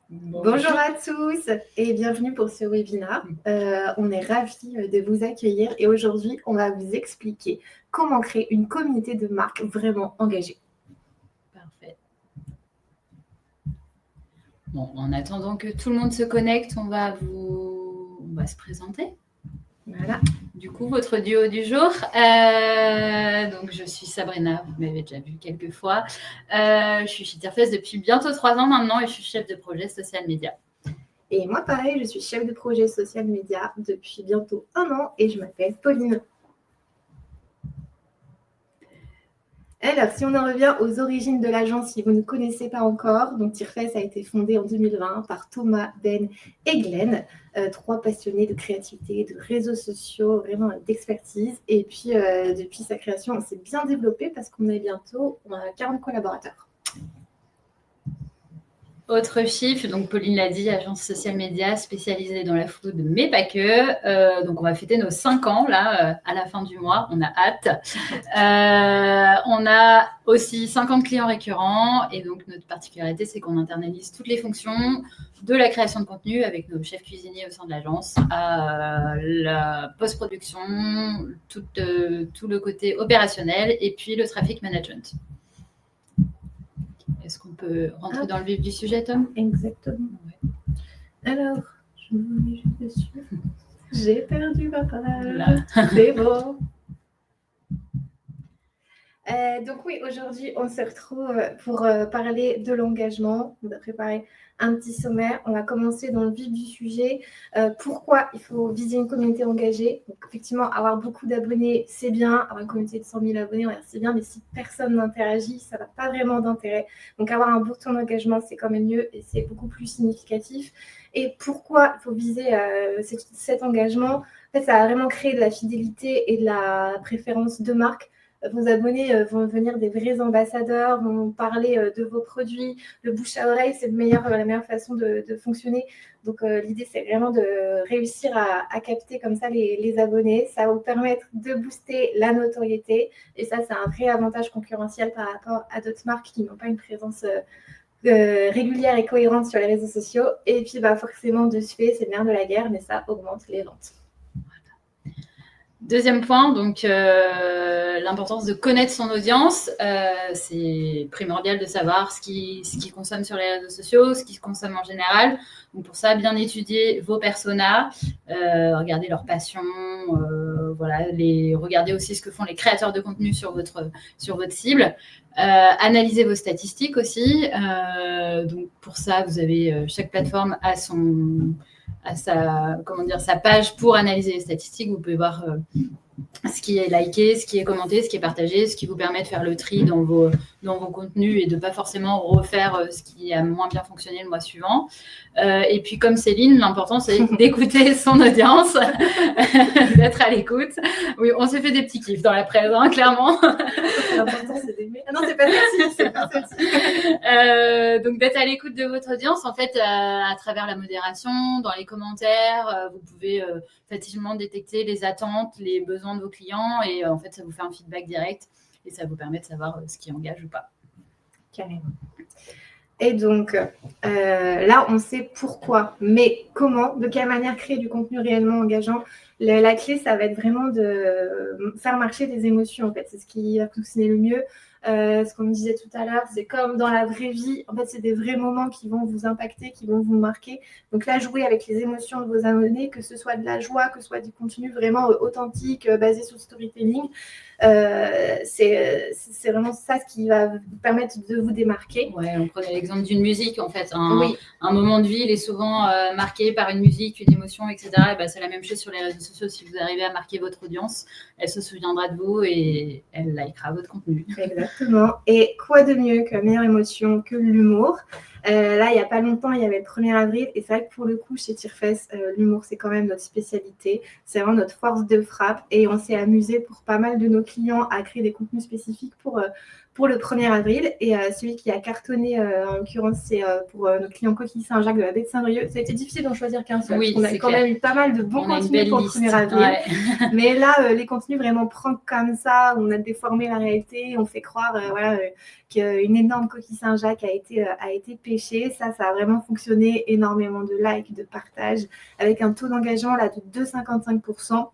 Bonjour à tous et bienvenue pour ce webinaire. On est ravis de vous accueillir et aujourd'hui, on va vous expliquer comment créer une communauté de marque vraiment engagée. Parfait. Bon, en attendant que tout le monde se connecte, on va se présenter. Voilà. Du coup, votre duo du jour. Donc, je suis Sabrina, vous m'avez déjà vu quelques fois. Je suis chez Tirfest depuis bientôt 3 ans maintenant et je suis chef de projet social media. Et moi, pareil, je suis chef de projet social media depuis bientôt 1 an et je m'appelle Pauline. Alors, si on en revient aux origines de l'agence, si vous ne connaissez pas encore, donc Tirfest a été fondé en 2020 par Thomas, Ben et Glenn, 3 passionnés de créativité, de réseaux sociaux, vraiment d'expertise. Et puis, depuis sa création, on s'est bien développé parce qu'on a 40 collaborateurs. Autre chiffre, donc Pauline l'a dit, agence social media spécialisée dans la food, mais pas que. Donc on va fêter nos 5 ans là à la fin du mois, on a hâte. On a aussi 50 clients récurrents et donc notre particularité c'est qu'on internalise toutes les fonctions de la création de contenu avec nos chefs cuisiniers au sein de l'agence à la post-production, tout le côté opérationnel et puis le traffic management. Est-ce qu'on peut rentrer dans le vif du sujet, Tom ? Exactement. Ouais. Alors, je me mets juste dessus. J'ai perdu ma page. C'est bon. Donc oui, aujourd'hui, on se retrouve pour parler de l'engagement. On a préparé un petit sommaire. On va commencer dans le vif du sujet. Pourquoi il faut viser une communauté engagée ? Donc effectivement, avoir beaucoup d'abonnés, c'est bien. Avoir une communauté de 100 000 abonnés, c'est bien. Mais si personne n'interagit, ça n'a pas vraiment d'intérêt. Donc avoir un beau taux d'engagement, c'est quand même mieux et c'est beaucoup plus significatif. Et pourquoi il faut viser cet engagement ? En fait, ça va vraiment créer de la fidélité et de la préférence de marque. Vos abonnés vont devenir des vrais ambassadeurs, vont parler de vos produits. Le bouche à oreille, c'est la meilleure façon de fonctionner. Donc, l'idée, c'est vraiment de réussir à capter comme ça les abonnés. Ça va vous permettre de booster la notoriété. Et ça, c'est un vrai avantage concurrentiel par rapport à d'autres marques qui n'ont pas une présence régulière et cohérente sur les réseaux sociaux. Et puis, forcément, de ce fait, c'est le nerf de la guerre, mais ça augmente les ventes. Deuxième point, donc l'importance de connaître son audience. C'est primordial de savoir ce qui consomme sur les réseaux sociaux, ce qui se consomme en général. Donc pour ça, bien étudier vos personas, regarder leurs passions, regarder aussi ce que font les créateurs de contenu sur votre cible. Analyser vos statistiques aussi. Donc pour ça, vous avez chaque plateforme a sa page pour analyser les statistiques. Vous pouvez voir ce qui est liké, ce qui est commenté, ce qui est partagé, ce qui vous permet de faire le tri dans vos contenus et de ne pas forcément refaire ce qui a moins bien fonctionné le mois suivant. Et puis, comme Céline, l'important, c'est d'écouter son audience, d'être à l'écoute. Oui, on se fait des petits kiffs dans la presse, hein, clairement. L'important, c'est d'aimer. Ah non, c'est pas celle-ci. Donc, d'être à l'écoute de votre audience, en fait, à travers la modération, dans les commentaires, vous pouvez facilement détecter les attentes, les besoins de vos clients et en fait, ça vous fait un feedback direct et ça vous permet de savoir ce qui engage ou pas. Carrément. Et donc, là, on sait pourquoi, mais comment, de quelle manière créer du contenu réellement engageant. La clé, ça va être vraiment de faire marcher des émotions, en fait. C'est ce qui va fonctionner le mieux. Ce qu'on me disait tout à l'heure, c'est comme dans la vraie vie. En fait, c'est des vrais moments qui vont vous impacter, qui vont vous marquer. Donc là, jouer avec les émotions de vos abonnés, que ce soit de la joie, que ce soit du contenu vraiment authentique, basé sur le storytelling. C'est vraiment ça ce qui va vous permettre de vous démarquer. Ouais, on prenait l'exemple d'une musique, en fait. Un moment de vie, il est souvent marqué par une musique, une émotion, etc. Et c'est la même chose sur les réseaux sociaux. Si vous arrivez à marquer votre audience, elle se souviendra de vous et elle likera votre contenu. Exactement. Et quoi de mieux que la meilleure émotion que l'humour ? Là, il n'y a pas longtemps, il y avait le 1er avril. Et c'est vrai que pour le coup, chez Tirfest, l'humour, c'est quand même notre spécialité. C'est vraiment notre force de frappe. Et on s'est amusé pour pas mal de nos clients à créer des contenus spécifiques pour le 1er avril. Et celui qui a cartonné, en l'occurrence, c'est pour nos clients Coquille Saint-Jacques de la baie de Saint-Brieuc. Ça a été difficile d'en choisir qu'un seul. Oui, on a quand même eu pas mal de bons contenus pour le 1er avril. Ouais. Mais là, les contenus vraiment prank comme ça, on a déformé la réalité. On fait croire qu'une énorme Coquille Saint-Jacques a été payée. prêché. Ça a vraiment fonctionné, énormément de likes, de partages, avec un taux d'engagement là de 2,55%.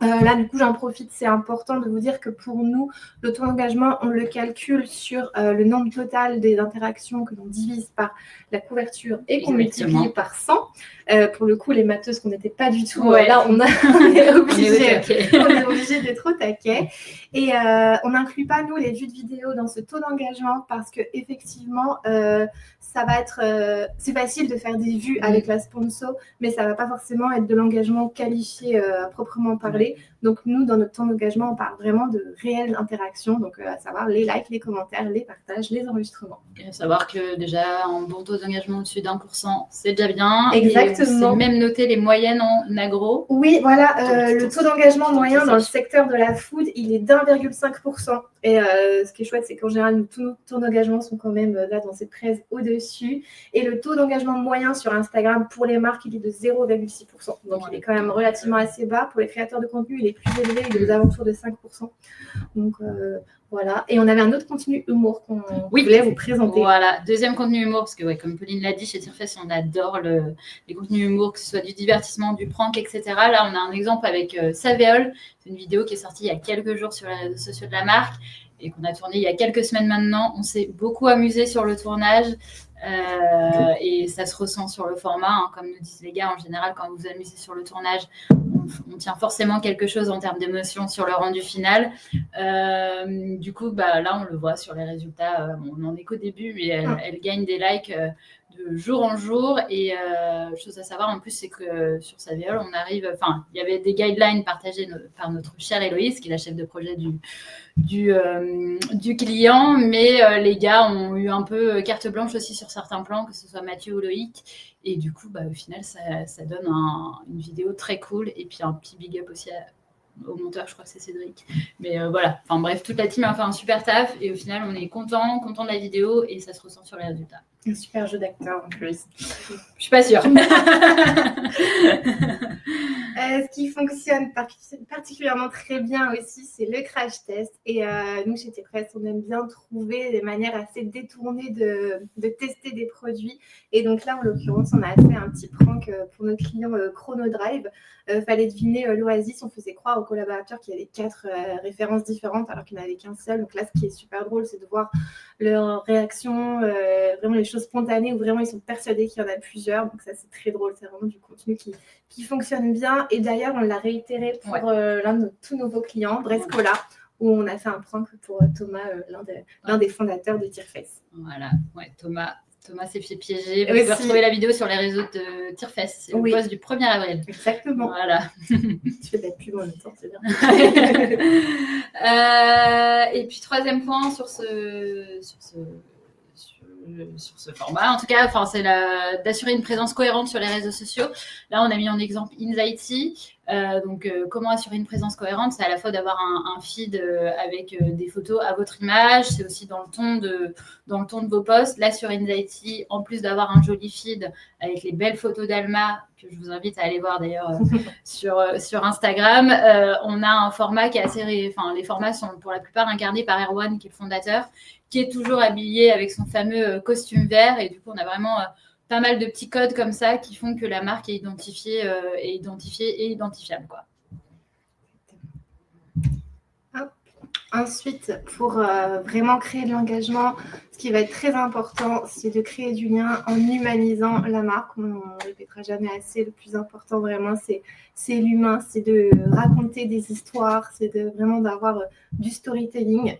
Là, du coup, j'en profite, c'est important de vous dire que pour nous, le taux d'engagement, on le calcule sur le nombre total des interactions que l'on divise par la couverture et qu'on multiplie par 100. Pour le coup, les matheuses qu'on n'était pas du tout, là, on est obligé d'être au taquet. Et on n'inclut pas, nous, les vues de vidéo dans ce taux d'engagement parce qu'effectivement, ça va être... c'est facile de faire des vues avec la sponsor, mais ça ne va pas forcément être de l'engagement qualifié à proprement parler. Donc, nous, dans notre temps d'engagement, on parle vraiment de réelles interactions, donc à savoir les likes, les commentaires, les partages, les enregistrements. Et à savoir que déjà, un bon taux d'engagement au-dessus d'1%, c'est déjà bien. Exactement. Et on sait même noter les moyennes en agro. Oui, voilà, le taux d'engagement moyen dans le secteur de la food, il est d'1,5%. Et ce qui est chouette, c'est qu'en général, tous nos taux d'engagement sont quand même là dans cette 13 au-dessus. Et le taux d'engagement moyen sur Instagram pour les marques, il est de 0,6%. Donc, il est quand même relativement assez bas. Pour les créateurs de contenu, il est plus élevé, il est aux alentours de 5%. Donc, voilà. Et on avait un autre contenu humour qu'on voulait vous présenter. Voilà, deuxième contenu humour, parce que comme Pauline l'a dit, chez Tirefest, on adore les contenus humour, que ce soit du divertissement, du prank, etc. Là, on a un exemple avec Savéole. C'est une vidéo qui est sortie il y a quelques jours sur les réseaux sociaux de la marque et qu'on a tourné il y a quelques semaines maintenant. On s'est beaucoup amusé sur le tournage. Et ça se ressent sur le format, comme nous disent les gars, en général, quand vous vous amusez sur le tournage, on tient forcément quelque chose en termes d'émotion sur le rendu final. Du coup, là, on le voit sur les résultats. On n'en est qu'au début, mais elle gagne des likes de jour en jour. Et chose à savoir, en plus, c'est que sur Savéole, on arrive... Enfin, il y avait des guidelines partagées par notre chère Héloïse, qui est la chef de projet du client, mais les gars ont eu un peu carte blanche aussi sur certains plans, que ce soit Mathieu ou Loïc, et du coup au final ça donne une vidéo très cool, et puis un petit big up aussi au monteur, je crois que c'est Cédric, mais voilà, enfin bref, toute la team a fait un super taf, et au final on est content de la vidéo, et ça se ressent sur les résultats. Un super jeu d'acteur en plus. Je suis pas sûre. Ce qui fonctionne particulièrement très bien aussi, c'est le crash test. Et nous, chez Tirefest, on aime bien trouver des manières assez détournées de tester des produits. Et donc là, en l'occurrence, on a fait un petit prank pour nos clients Chronodrive. Fallait deviner l'Oasis. On faisait croire aux collaborateurs qu'il y avait 4 références différentes alors qu'il n'y en avait qu'un seul. Donc là, ce qui est super drôle, c'est de voir leur réaction, vraiment les choses spontanées où vraiment ils sont persuadés qu'il y en a plusieurs. Donc ça, c'est très drôle. C'est vraiment du contenu qui fonctionne bien. Et d'ailleurs, on l'a réitéré pour l'un de nos tout nouveaux clients, Brescola, où on a fait un prank pour Thomas, l'un des fondateurs de Tirefest. Voilà, Thomas s'est fait piéger. Vous pouvez retrouver la vidéo sur les réseaux de Tirefest. C'est le post du 1er avril. Exactement. Voilà. Tu fais de la pub en même temps, c'est bien. Et puis, troisième point sur ce format, en tout cas, c'est d'assurer une présence cohérente sur les réseaux sociaux. Là, on a mis en exemple Insighty. Comment assurer une présence cohérente? C'est à la fois d'avoir un feed avec des photos à votre image, c'est aussi dans le ton de vos posts. Là, sur Insighty, en plus d'avoir un joli feed avec les belles photos d'Alma, que je vous invite à aller voir d'ailleurs sur Instagram, on a un format qui est assez... les formats sont pour la plupart incarnés par Erwan, qui est le fondateur, qui est toujours habillé avec son fameux costume vert. Et du coup, on a vraiment pas mal de petits codes comme ça qui font que la marque est identifiée et identifiable, quoi. Ensuite, pour vraiment créer de l'engagement, ce qui va être très important, c'est de créer du lien en humanisant la marque. On ne répétera jamais assez. Le plus important, vraiment, c'est l'humain. C'est de raconter des histoires. C'est vraiment d'avoir du storytelling.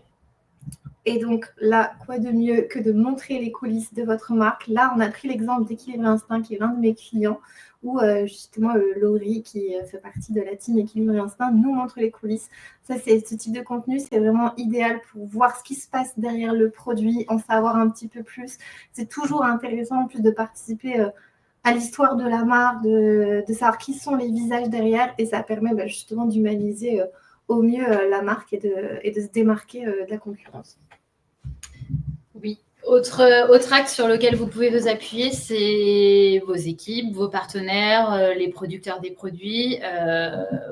Et donc là, quoi de mieux que de montrer les coulisses de votre marque? Là, on a pris l'exemple d'Équilibre Instinct, qui est l'un de mes clients, où justement Laurie, qui fait partie de la team Équilibre Instinct, nous montre les coulisses. Ça, ce type de contenu, c'est vraiment idéal pour voir ce qui se passe derrière le produit, en savoir un petit peu plus. C'est toujours intéressant en plus de participer à l'histoire de la marque, de savoir qui sont les visages derrière, et ça permet justement d'humaniser au mieux la marque et de se démarquer de la concurrence. Oui, Autre axe sur lequel vous pouvez vous appuyer, c'est vos équipes, vos partenaires, les producteurs des produits.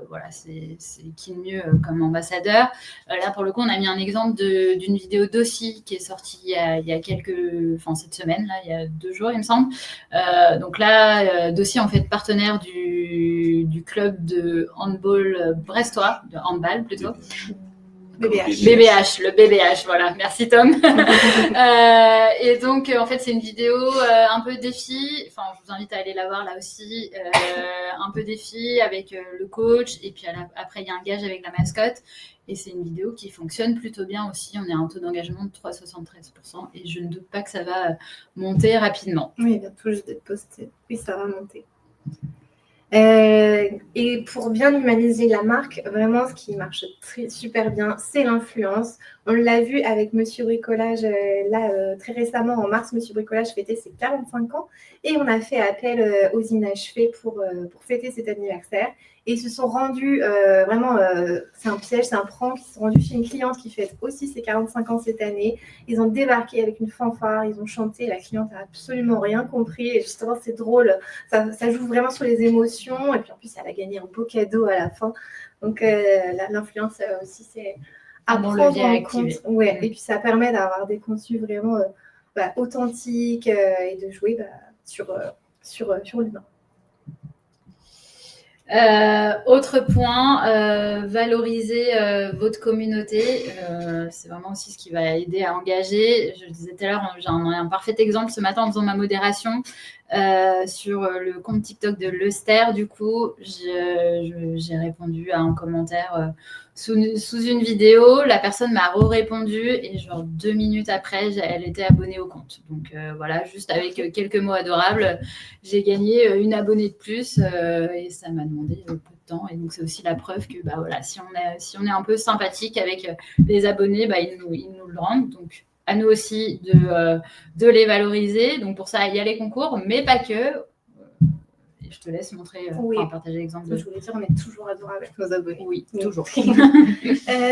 Voilà, c'est qui de mieux comme ambassadeur. Là, pour le coup, on a mis un exemple d'une vidéo d'Aussi qui est sortie il y a cette semaine, là, il y a 2 jours, il me semble. Donc là, d'Aussi, en fait, partenaire du club de handball brestois, de handball plutôt. BBH, le BBH, voilà. Merci Tom. Et donc, en fait, c'est une vidéo un peu défi. Enfin, je vous invite à aller la voir là aussi. Un peu défi avec le coach. Et puis après, il y a un gage avec la mascotte. Et c'est une vidéo qui fonctionne plutôt bien aussi. On est à un taux d'engagement de 3,73%. Et je ne doute pas que ça va monter rapidement. Oui, il vient tout juste d'être posté. Oui, ça va monter. Et pour bien humaniser la marque, vraiment, ce qui marche super bien, c'est l'influence. On l'a vu avec Monsieur Bricolage, très récemment, en mars, Monsieur Bricolage fêtait ses 45 ans et on a fait appel aux inachevés pour fêter cet anniversaire. Et ils se sont rendus, c'est un piège, c'est un prank, ils se sont rendus chez une cliente qui fête aussi ses 45 ans cette année. Ils ont débarqué avec une fanfare, ils ont chanté, la cliente n'a absolument rien compris. Et justement, c'est drôle, ça joue vraiment sur les émotions. Et puis en plus, elle a gagné un beau cadeau à la fin. Donc l'influence aussi, c'est à prendre en compte. Ouais. Et puis ça permet d'avoir des contenus vraiment authentiques et de jouer sur l'humain. Autre point, valoriser votre communauté. C'est vraiment aussi ce qui va aider à engager. Je le disais tout à l'heure, j'en ai un parfait exemple ce matin en faisant ma modération sur le compte TikTok de Lester. Du coup, j'ai répondu à un commentaire sous une vidéo. La personne m'a répondu et genre 2 minutes après, elle était abonnée au compte. Donc voilà, juste avec quelques mots adorables, j'ai gagné une abonnée de plus et ça m'a demandé peu de temps. Et donc c'est aussi la preuve que voilà, si on est un peu sympathique avec les abonnés, ils nous le rendent. Donc à nous aussi de les valoriser. Donc pour ça, il y a les concours, mais pas que. Et je te laisse montrer, partager l'exemple. Je voulais dire, on est toujours adorables avec nos abonnés. Oui, toujours.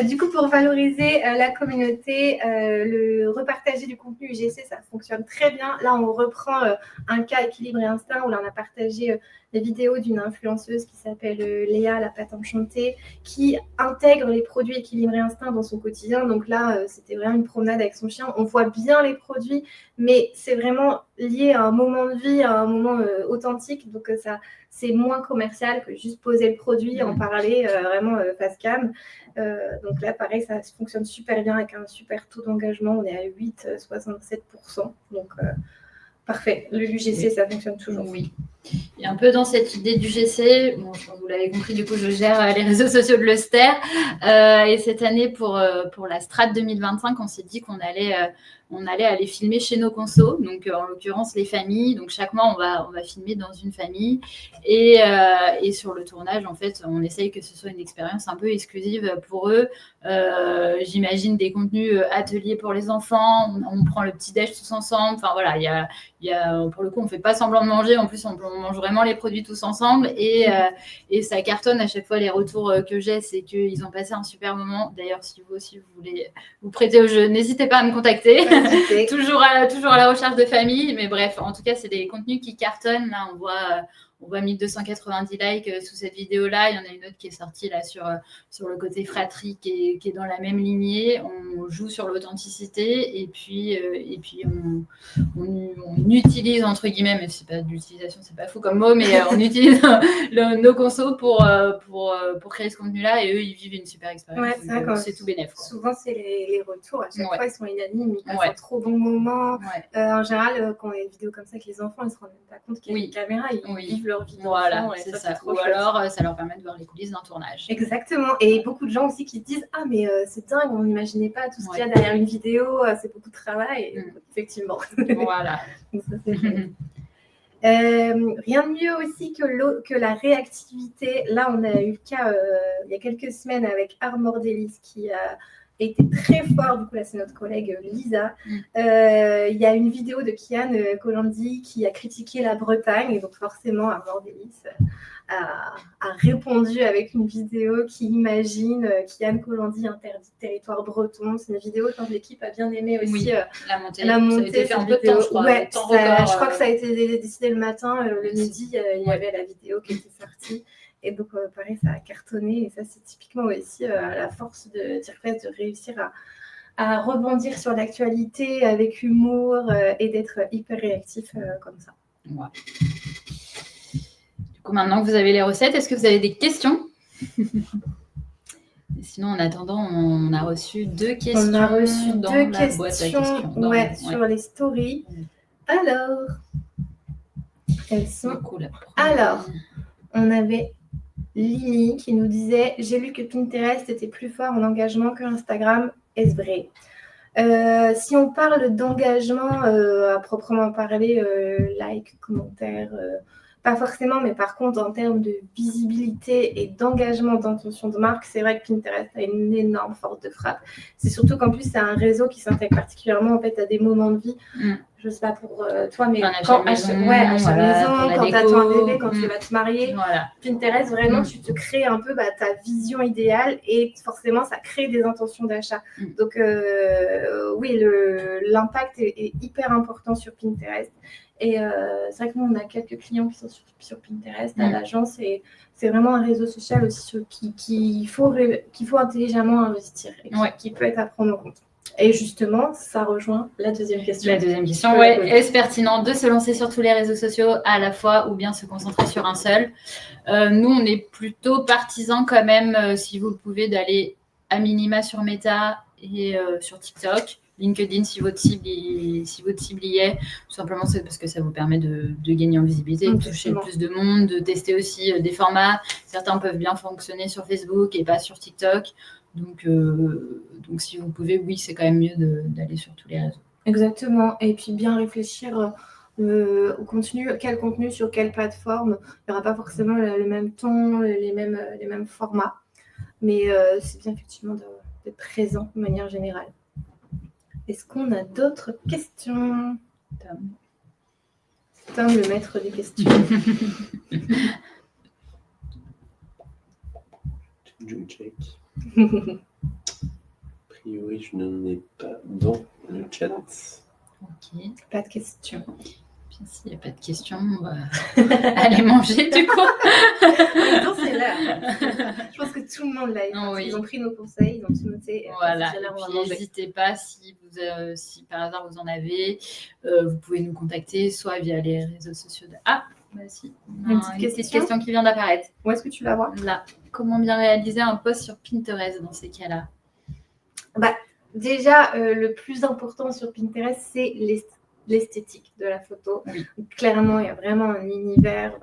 Du coup, pour valoriser la communauté, le repartager du contenu UGC, ça fonctionne très bien. Là, on reprend un cas Équilibre et Instinct où là, on a partagé la vidéo d'une influenceuse qui s'appelle Léa, la pâte enchantée, qui intègre les produits Équilibre et Instinct dans son quotidien. Donc là, c'était vraiment une promenade avec son chien. On voit bien les produits, mais c'est vraiment lié à un moment de vie, à un moment authentique. Donc c'est moins commercial que juste poser le produit, en parler vraiment face cam. Donc là, pareil, ça fonctionne super bien avec un super taux d'engagement. On est à 8,67%. Donc parfait. Le UGC, ça fonctionne toujours. Oui. Et un peu dans cette idée du GC, bon, vous l'avez compris, du coup, je gère les réseaux sociaux de Lester. Et cette année, pour la Strat 2025, on s'est dit qu'on allait aller filmer chez nos consos, donc en l'occurrence les familles. Donc chaque mois, on va filmer dans une famille. Et sur le tournage, en fait, on essaye que ce soit une expérience un peu exclusive pour eux. J'imagine des contenus ateliers pour les enfants. On prend le petit-déj tous ensemble. Enfin voilà, pour le coup, on ne fait pas semblant de manger. En plus, on mange vraiment les produits tous ensemble. Et ça cartonne à chaque fois. Les retours que j'ai, c'est qu'ils ont passé un super moment. D'ailleurs, si vous aussi, vous voulez vous prêter au jeu, n'hésitez pas à me contacter. toujours à la recherche de famille. Mais bref, en tout cas, c'est des contenus qui cartonnent. Là, on voit 1290 likes sous cette vidéo-là. Il y en a une autre qui est sortie là sur le côté fratrie qui est dans la même lignée. On joue sur l'authenticité et puis on utilise, entre guillemets, mais c'est pas de l'utilisation, c'est pas fou comme mot, mais on utilise nos consos pour créer ce contenu-là et eux, ils vivent une super expérience. Ouais, c'est tout bénef. Souvent, c'est les retours. À chaque fois, ils sont unanimes. Ils passent un trop bon moment. En général, quand il y a des vidéos comme ça avec les enfants, ils ne se rendent même pas compte qu'il y a une caméra. Ils vivent leur vie. Voilà, c'est ça. Ou alors, ça leur permet de voir les coulisses d'un tournage. Exactement. Et beaucoup de gens aussi qui disent « Ah, mais c'est dingue, on n'imaginait pas tout ce qu'il y a derrière une vidéo. C'est beaucoup de travail. » Et effectivement. Voilà. Donc, ça, c'est rien de mieux aussi que la réactivité. Là, on a eu le cas il y a quelques semaines avec Armor Délice qui était très fort. Du coup, là, c'est notre collègue Lisa. Il y a une vidéo de Kian Colandi qui a critiqué la Bretagne. Et donc, forcément, Amordélis a répondu avec une vidéo qui imagine Kian Colandi interdit territoire breton. C'est une vidéo que l'équipe a bien aimé aussi. La montée. Ça a été fait un peu de temps, je crois. Ouais, je crois que ça a été décidé le matin. Le midi, il y avait la vidéo qui était sortie. Et donc, pareil, ça a cartonné. Et ça, c'est typiquement aussi la force de Tirefest de réussir à rebondir sur l'actualité avec humour et d'être hyper réactif comme ça. Ouais. Du coup, maintenant que vous avez les recettes, est-ce que vous avez des questions? Sinon, en attendant, on a reçu 2 questions. On a reçu dans 2 la boîte à questions. Sur les stories. Alors, elles sont... Cool. Alors, on avait Lily qui nous disait « J'ai lu que Pinterest était plus fort en engagement que Instagram. Est-ce vrai ?» Si on parle d'engagement à proprement parler, like, commentaires, pas forcément, mais par contre, en termes de visibilité et d'engagement d'intention de marque, c'est vrai que Pinterest a une énorme force de frappe. C'est surtout qu'en plus, c'est un réseau qui s'intègre particulièrement en fait, à des moments de vie. Je ne sais pas pour toi, mais quand maison, quand tu attends un bébé, quand tu vas te marier, voilà. Pinterest, vraiment, tu te crées un peu ta vision idéale et forcément, ça crée des intentions d'achat. Donc, oui, l'impact est hyper important sur Pinterest. Et c'est vrai que nous, on a quelques clients qui sont sur Pinterest à l'agence et c'est vraiment un réseau social aussi qu'il faut intelligemment investir et qui peut être à prendre en compte. Et justement, ça rejoint la deuxième question. La deuxième question, est-ce pertinent de se lancer sur tous les réseaux sociaux à la fois ou bien se concentrer sur un seul? Nous, on est plutôt partisans quand même, si vous le pouvez, d'aller à minima sur Meta et sur TikTok. LinkedIn, si votre cible y est, tout simplement c'est parce que ça vous permet de gagner en visibilité, de toucher le plus de monde, de tester aussi des formats. Certains peuvent bien fonctionner sur Facebook et pas sur TikTok. Donc si vous pouvez, oui, c'est quand même mieux d'aller sur tous les réseaux. Exactement. Et puis bien réfléchir au contenu, quel contenu sur quelle plateforme. Il n'y aura pas forcément le même ton, les mêmes formats. Mais c'est bien effectivement d'être présent de manière générale. Est-ce qu'on a d'autres questions? Tom, le maître des questions. Je check. A priori, je n'en ai pas dans le chat. Ok. Pas de questions. Bien, s'il n'y a pas de questions, on va aller manger du coup. Non, c'est là. Je pense que tout le monde l'a eu. Ils ont pris nos conseils, ils ont tout noté. Voilà. N'hésitez pas si par hasard vous en avez, vous pouvez nous contacter soit via les réseaux sociaux. Si. Une petite question qui vient d'apparaître. Où est-ce que tu la vois? Là. Comment bien réaliser un post sur Pinterest dans ces cas-là? Déjà, le plus important sur Pinterest, c'est l'esthétique de la photo. Clairement, il y a vraiment un univers.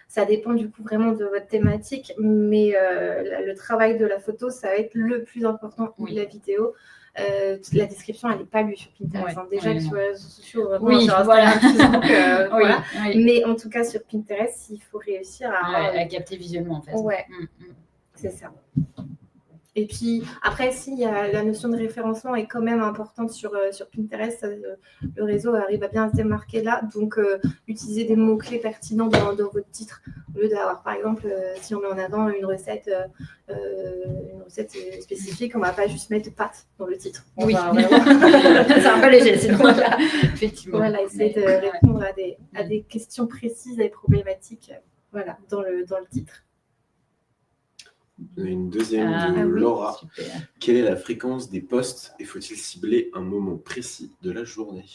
Ça dépend du coup vraiment de votre thématique, mais le travail de la photo, ça va être le plus important de la vidéo. La description, elle n'est pas lue sur Pinterest. Déjà que sur les réseaux sociaux, sur Instagram, Facebook, mais en tout cas sur Pinterest, il faut réussir à capter visuellement en fait. C'est ça. Et puis, après, la notion de référencement est quand même importante sur Pinterest. Le réseau arrive à bien se démarquer là. Donc, utilisez des mots-clés pertinents dans votre titre. Au lieu d'avoir, par exemple, si on met en avant une recette spécifique, on ne va pas juste mettre pâtes dans le titre. C'est un peu léger, sinon. Effectivement. Voilà, essayer de répondre à des questions précises et problématiques dans le titre. Une deuxième de Laura. Super. Quelle est la fréquence des posts et faut-il cibler un moment précis de la journée?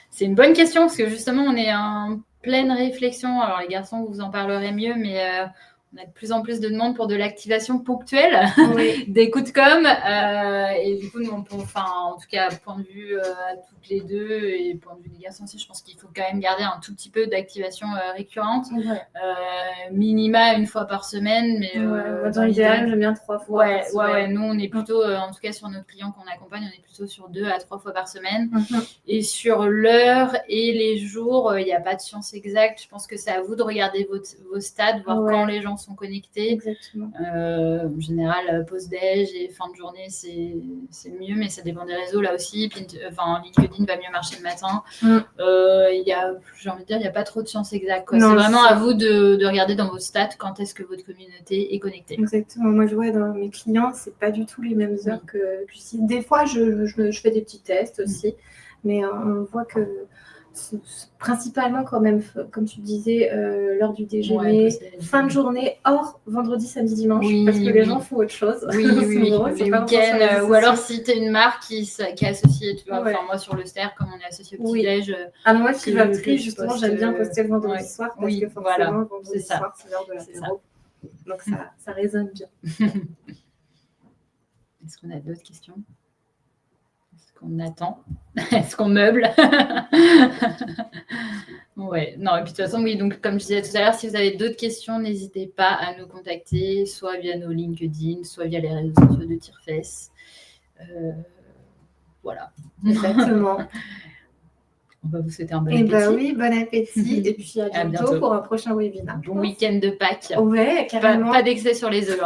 C'est une bonne question parce que justement, on est en pleine réflexion. Alors, les garçons, vous en parlerez mieux, mais on a de plus en plus de demandes pour de l'activation ponctuelle, des coups de com. Et du coup, nous, en tout cas, point de vue à toutes les deux et point de vue des garçons aussi, je pense qu'il faut quand même garder un tout petit peu d'activation récurrente. Minima une fois par semaine. Mais dans l'idéal, j'aime bien 3 fois. Nous, on est plutôt, en tout cas sur nos clients qu'on accompagne, on est plutôt sur 2 à 3 fois par semaine. Et sur l'heure et les jours, il n'y a pas de science exacte. Je pense que c'est à vous de regarder vos stats, voir quand les gens sont connectés. Exactement. En général, pause-déj et fin de journée, c'est mieux, mais ça dépend des réseaux là aussi. LinkedIn va mieux marcher le matin. J'ai envie de dire, il n'y a pas trop de science exacte. C'est vraiment à vous de regarder dans vos stats quand est-ce que votre communauté est connectée. Exactement. Moi, je vois dans mes clients, c'est pas du tout les mêmes heures que si. Des fois, je fais des petits tests aussi, mais on voit que c'est principalement quand même, comme tu disais, l'heure du déjeuner, fin de journée, hors vendredi, samedi, dimanche, parce que les gens font autre chose. Oui, les week-ends, ou alors si tu es une marque qui est associée, tu vois, moi sur le Ster, comme on est associé au petit-déj. Moi, qui va justement, j'aime bien poster le vendredi soir, parce que forcément, vendredi soir, c'est l'heure de l'apéro. Donc ça résonne bien. Est-ce qu'on a d'autres questions? Est-ce qu'on attend? Est-ce qu'on meuble? Ouais, non, et puis de toute façon, oui, donc comme je disais tout à l'heure, si vous avez d'autres questions, n'hésitez pas à nous contacter, soit via nos LinkedIn, soit via les réseaux sociaux de Tirefess. Voilà. Exactement. On va vous souhaiter un bon appétit. Oui, bon appétit. Et puis à bientôt pour un prochain webinaire. Bon week-end de Pâques. Ouais, carrément. Pas d'excès sur les œufs.